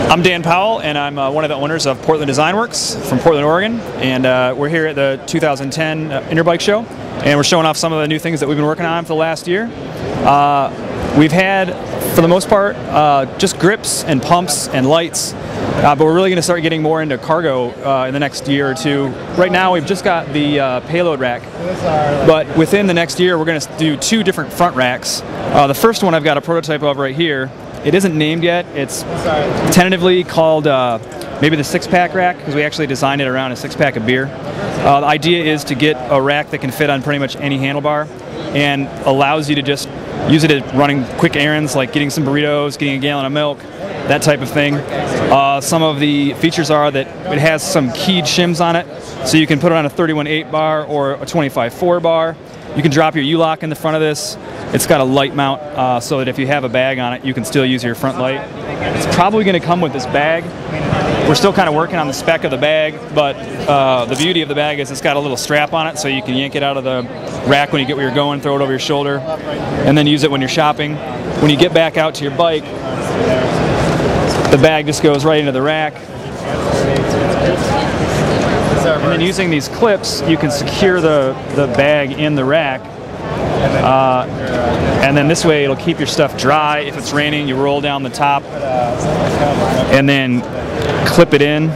I'm Dan Powell, and I'm one of the owners of Portland Design Works from Portland, Oregon, and we're here at the 2010 Interbike show, and we're showing off some of the new things that we've been working on for the last year. We've had, for the most part, just grips and pumps and lights, but we're really going to start getting more into cargo in the next year or two. Right now we've just got the payload rack, but within the next year we're going to do two different front racks. The first one I've got a prototype of right here. It isn't named yet. It's tentatively called maybe the six-pack rack, because we actually designed it around a six-pack of beer. The idea is to get a rack that can fit on pretty much any handlebar and allows you to just use it at running quick errands like getting some burritos, getting a gallon of milk, that type of thing. Some of the features are that it has some keyed shims on it, so you can put it on a 31/8 bar or a 25/4 bar. You can drop your U-lock in the front of this. It's got a light mount so that if you have a bag on it, you can still use your front light. It's probably going to come with this bag. We're still kind of working on the spec of the bag, but the beauty of the bag is it's got a little strap on it, so you can yank it out of the rack when you get where you're going, throw it over your shoulder, and then use it when you're shopping. When you get back out to your bike, the bag just goes right into the rack. And then using these clips, you can secure the bag in the rack. And then this way it'll keep your stuff dry. If it's raining, you roll down the top and then clip it in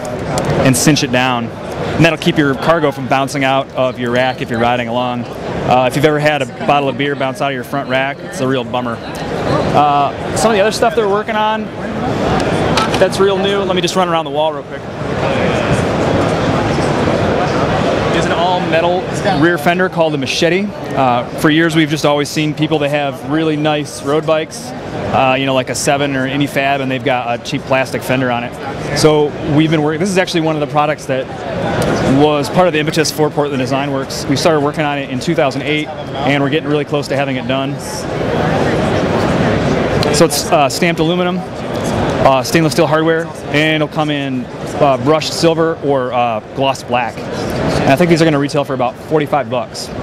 and cinch it down. And that'll keep your cargo from bouncing out of your rack if you're riding along. If you've ever had a bottle of beer bounce out of your front rack, it's a real bummer. Some of the other stuff that we're working on that's real new, let me just run around the wall real quick. Is an all-metal rear fender called a Machete. For years we've just always seen people that have really nice road bikes, you know, like a 7 or any Fab, and they've got a cheap plastic fender on it. So we've been working, this is actually one of the products that was part of the impetus for Portland Design Works. We started working on it in 2008, and we're getting really close to having it done. So it's stamped aluminum, stainless steel hardware, and it'll come in brushed silver or gloss black. And I think these are going to retail for about 45 bucks. It's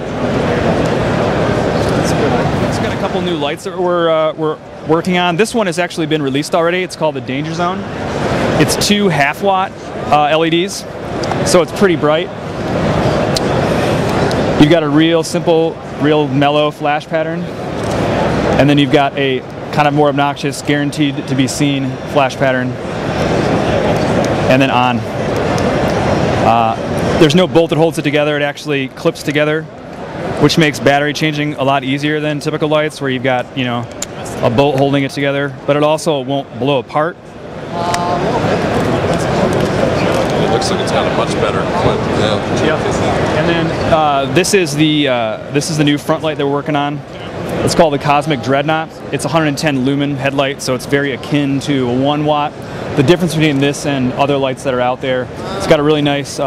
got a couple new lights that we're working on. This one has actually been released already. It's called the Danger Zone. It's 2 half-watt LEDs, so it's pretty bright. You've got a real simple, real mellow flash pattern, and then you've got a kind of more obnoxious, guaranteed to be seen flash pattern, and then on. There's no bolt that holds it together. It actually clips together, which makes battery changing a lot easier than typical lights where you've got, you know, a bolt holding it together, but it also won't blow apart. It looks like it's got a much better clip. Yeah. And then this is the new front light that we're working on. It's called the Cosmic Dreadnought. It's 110 lumen headlight, so it's very akin to a 1 watt. The difference between this and other lights that are out there, it's got a really nice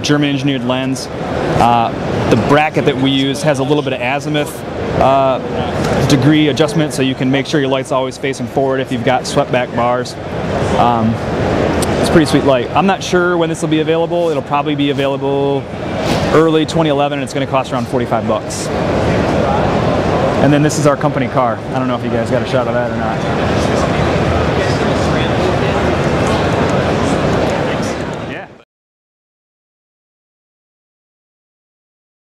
German engineered lens. The bracket that we use has a little bit of azimuth degree adjustment, so you can make sure your light's always facing forward if you've got swept back bars. It's a pretty sweet light. I'm not sure when this will be available. It'll probably be available early 2011, and it's going to cost around 45 bucks. And then this is our company car. I don't know if you guys got a shot of that or not.